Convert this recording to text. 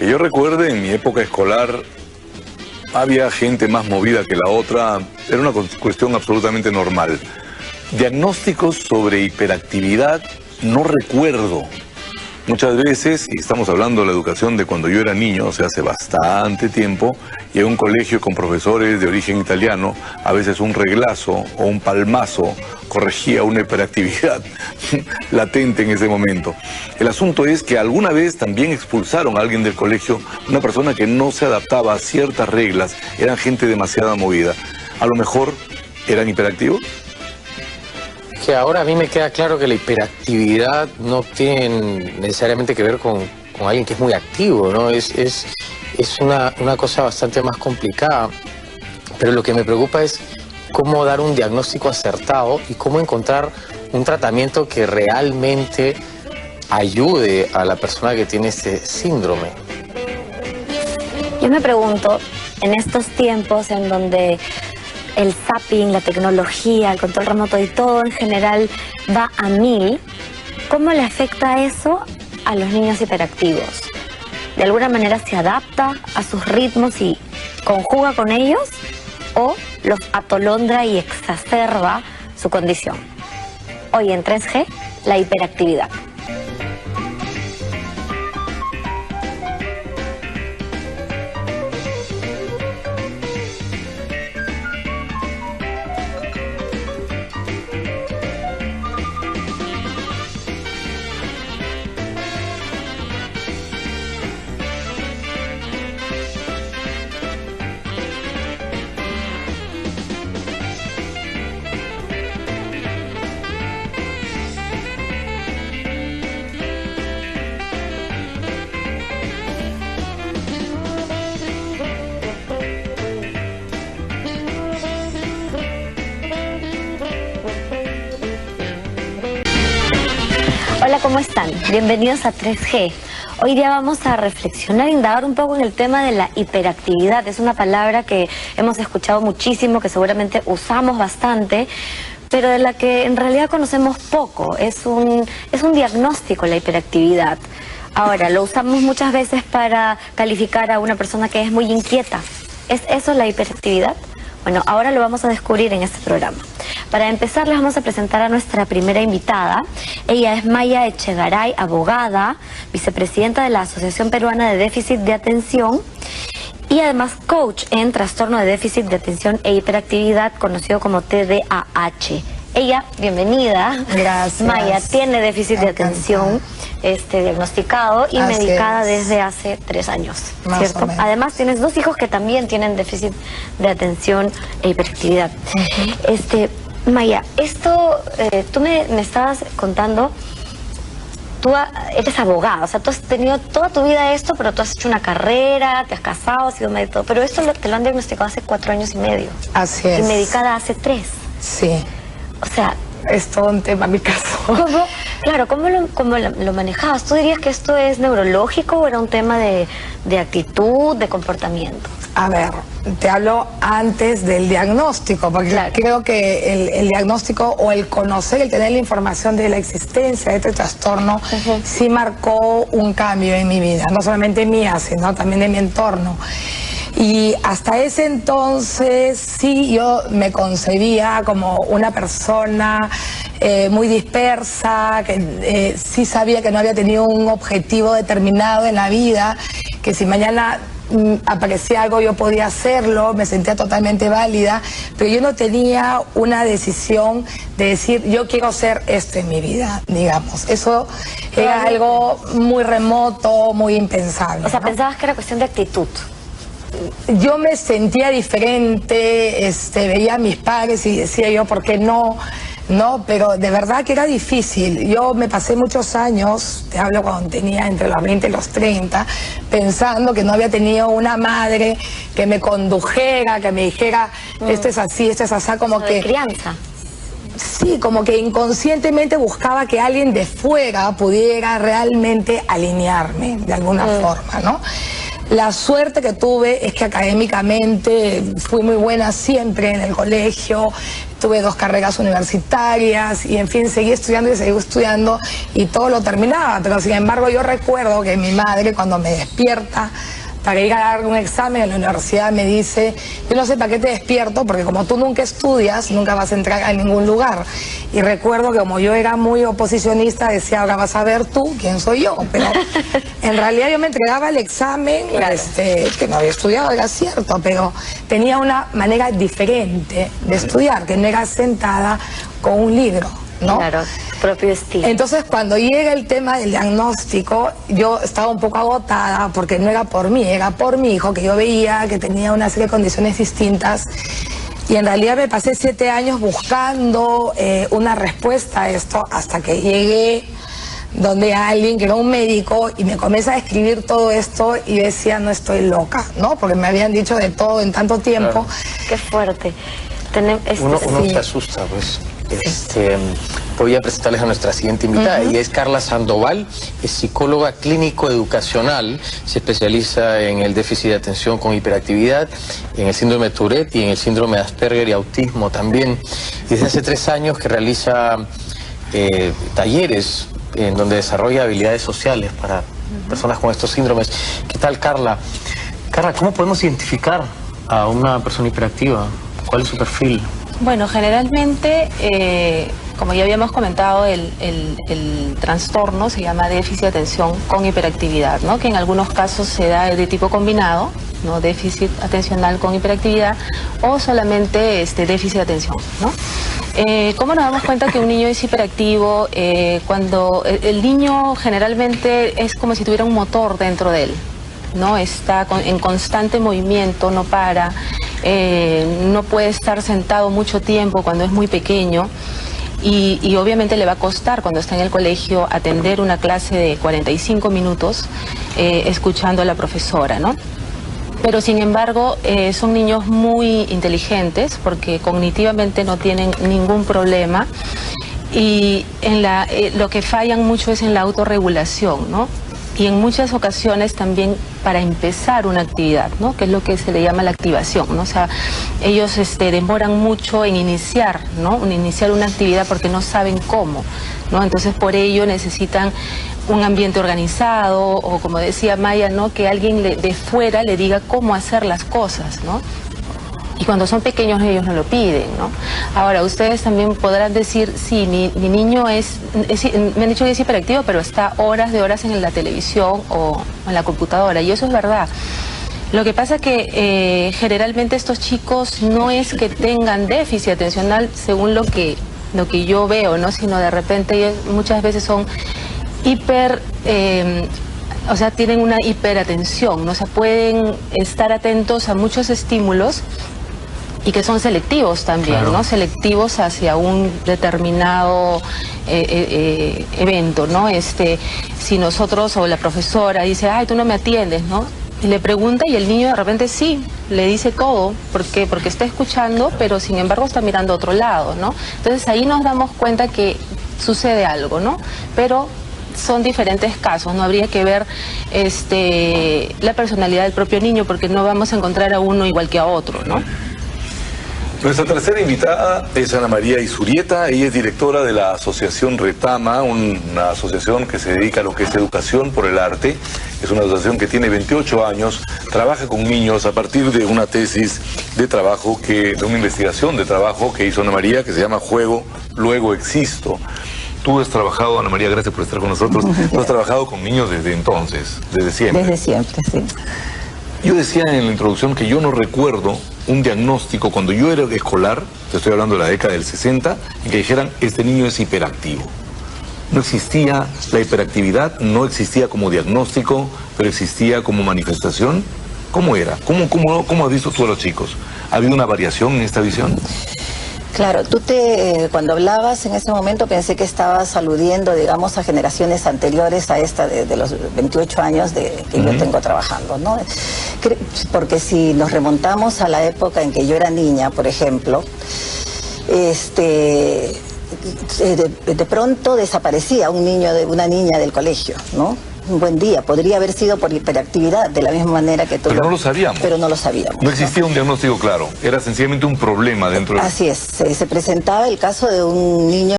Que yo recuerde, en mi época escolar había gente más movida que la otra, era una cuestión absolutamente normal. Diagnósticos sobre hiperactividad no recuerdo. Muchas veces, y estamos hablando de la educación de cuando yo era niño, o sea, hace bastante tiempo, y en un colegio con profesores de origen italiano, a veces un reglazo o un palmazo corregía una hiperactividad latente en ese momento. El asunto es que alguna vez también expulsaron a alguien del colegio, una persona que no se adaptaba a ciertas reglas, eran gente demasiado movida. A lo mejor eran hiperactivos. Que ahora a mí me queda claro que la hiperactividad no tiene necesariamente que ver con alguien que es muy activo, ¿no? Es una cosa bastante más complicada, pero lo que me preocupa es cómo dar un diagnóstico acertado y cómo encontrar un tratamiento que realmente ayude a la persona que tiene este síndrome. Yo me pregunto, en estos tiempos en donde el zapping, la tecnología, el control remoto y todo en general va a 1000, ¿cómo le afecta eso a los niños hiperactivos? ¿De alguna manera se adapta a sus ritmos y conjuga con ellos o los atolondra y exacerba su condición? Hoy en 3G, la hiperactividad. Hola, ¿cómo están? Bienvenidos a 3G. Hoy día vamos a reflexionar e indagar un poco en el tema de la hiperactividad. Es una palabra que hemos escuchado muchísimo, que seguramente usamos bastante, pero de la que en realidad conocemos poco. Es un diagnóstico la hiperactividad. Ahora, lo usamos muchas veces para calificar a una persona que es muy inquieta. ¿Es eso la hiperactividad? Bueno, ahora lo vamos a descubrir en este programa. Para empezar, les vamos a presentar a nuestra primera invitada. Ella es Maya Echegaray, abogada, vicepresidenta de la Asociación Peruana de Déficit de Atención y además coach en trastorno de déficit de atención e hiperactividad, conocido como TDAH. Ella, bienvenida. Gracias. Maya tiene déficit de atención diagnosticado y medicada desde hace 3 años, ¿cierto? Además, tienes 2 hijos que también tienen déficit de atención e hiperactividad. Maya, tú me estabas contando, tú eres abogada, o sea, tú has tenido toda tu vida esto, pero tú has hecho una carrera, te has casado, has sido médico, pero esto te lo han diagnosticado hace 4 años y medio. Así es. Y medicada hace 3. Sí. O sea, es todo un tema, mi caso. ¿Cómo lo manejabas? ¿Tú dirías que esto es neurológico o era un tema de actitud, de comportamiento? A ver, te hablo antes del diagnóstico, porque creo que el diagnóstico o el conocer, el tener la información de la existencia de este trastorno, sí marcó un cambio en mi vida, no solamente mía, sino también de mi entorno. Y hasta ese entonces sí yo me concebía como una persona muy dispersa, que sí sabía que no había tenido un objetivo determinado en la vida, que si mañana aparecía algo yo podía hacerlo, me sentía totalmente válida, pero yo no tenía una decisión de decir yo quiero ser esto en mi vida, digamos. Eso era algo muy remoto, muy impensable. O sea, pensabas que era cuestión de actitud. Yo me sentía diferente, veía a mis padres y decía yo, ¿por qué no? No, pero de verdad que era difícil. Yo me pasé muchos años, te hablo cuando tenía entre los 20 y los 30, pensando que no había tenido una madre que me condujera, que me dijera, esto es así, como que... de crianza. Sí, como que inconscientemente buscaba que alguien de fuera pudiera realmente alinearme de alguna forma, ¿no? La suerte que tuve es que académicamente fui muy buena siempre en el colegio, tuve 2 carreras universitarias y en fin, seguí estudiando y todo lo terminaba, pero sin embargo yo recuerdo que mi madre cuando me despierta para ir a dar un examen en la universidad me dice, yo no sé para qué te despierto, porque como tú nunca estudias, nunca vas a entrar a ningún lugar. Y recuerdo que como yo era muy oposicionista, decía, ahora vas a ver tú quién soy yo. Pero en realidad yo me entregaba el examen, claro, que no había estudiado, era cierto, pero tenía una manera diferente de estudiar, que no era sentada con un libro, ¿no? Claro, propio estilo. Entonces, cuando llega el tema del diagnóstico, yo estaba un poco agotada porque no era por mí, era por mi hijo, que yo veía que tenía una serie de condiciones distintas. Y en realidad me pasé 7 años buscando una respuesta a esto hasta que llegué donde alguien que era un médico y me comienza a escribir todo esto y decía, no estoy loca, ¿no? Porque me habían dicho de todo en tanto tiempo. Claro. Qué fuerte. Uno se asusta, pues. Voy a presentarles a nuestra siguiente invitada. Ella es Carla Sandoval, es psicóloga clínico-educacional, se especializa en el déficit de atención con hiperactividad, en el síndrome de Tourette y en el síndrome de Asperger y autismo también. Desde hace 3 años que realiza talleres en donde desarrolla habilidades sociales para personas con estos síndromes. ¿Qué tal, Carla? Carla, ¿cómo podemos identificar a una persona hiperactiva? ¿Cuál es su perfil? Bueno, generalmente, como ya habíamos comentado, el trastorno se llama déficit de atención con hiperactividad, ¿no? Que en algunos casos se da de tipo combinado, ¿no? Déficit atencional con hiperactividad o solamente déficit de atención, ¿no? ¿Cómo nos damos cuenta que un niño es hiperactivo? Cuando el niño generalmente es como si tuviera un motor dentro de él, ¿no? Está en constante movimiento, no para, no puede estar sentado mucho tiempo cuando es muy pequeño y obviamente le va a costar cuando está en el colegio atender una clase de 45 minutos escuchando a la profesora, ¿no? Pero sin embargo son niños muy inteligentes porque cognitivamente no tienen ningún problema y lo que fallan mucho es en la autorregulación, ¿no? Y en muchas ocasiones también para empezar una actividad, ¿no? Que es lo que se le llama la activación, ¿no? O sea, ellos demoran mucho en iniciar, ¿no? En iniciar una actividad porque no saben cómo, ¿no? Entonces por ello necesitan un ambiente organizado o, como decía Maya, ¿no? Que alguien de fuera le diga cómo hacer las cosas, ¿no? Y cuando son pequeños ellos no lo piden, ¿no? Ahora, ustedes también podrán decir, sí, mi niño me han dicho que es hiperactivo, pero está horas de horas en la televisión o en la computadora, y eso es verdad. Lo que pasa es que generalmente estos chicos no es que tengan déficit atencional según lo que yo veo, ¿no? Sino de repente ellos muchas veces son o sea, tienen una hiperatención, ¿no? O sea, pueden estar atentos a muchos estímulos y que son selectivos también, claro, ¿no? Selectivos hacia un determinado evento, ¿no? Si nosotros o la profesora dice, ay, tú no me atiendes, ¿no? Y le pregunta y el niño de repente sí, le dice todo, porque está escuchando, pero sin embargo está mirando a otro lado, ¿no? Entonces ahí nos damos cuenta que sucede algo, ¿no? Pero son diferentes casos, no habría que ver la personalidad del propio niño, porque no vamos a encontrar a uno igual que a otro, ¿no? Nuestra tercera invitada es Ana María Izurieta. Ella es directora de la Asociación Retama, una asociación que se dedica a lo que es educación por el arte. Es una asociación que tiene 28 años, trabaja con niños a partir de una tesis de trabajo, de una investigación de trabajo que hizo Ana María, que se llama Juego, Luego Existo. Tú has trabajado, Ana María, gracias por estar con nosotros, tú has trabajado con niños desde entonces, desde siempre. Desde siempre, sí. Yo decía en la introducción que yo no recuerdo un diagnóstico cuando yo era escolar, te estoy hablando de la década del 60, en que dijeran, este niño es hiperactivo. No existía la hiperactividad, no existía como diagnóstico, pero existía como manifestación. ¿Cómo era? ¿Cómo has visto tú a los chicos? ¿Ha habido una variación en esta visión? Claro, cuando hablabas en ese momento pensé que estabas aludiendo, digamos, a generaciones anteriores a esta de los 28 años que yo tengo trabajando, ¿no? Porque si nos remontamos a la época en que yo era niña, por ejemplo, de pronto desaparecía una niña del colegio, ¿no? un buen día. Podría haber sido por hiperactividad, de la misma manera que tú. Pero no lo sabíamos. Pero no lo sabíamos. No existía un diagnóstico claro. Era sencillamente un problema dentro de... Así es. Se presentaba el caso de un niño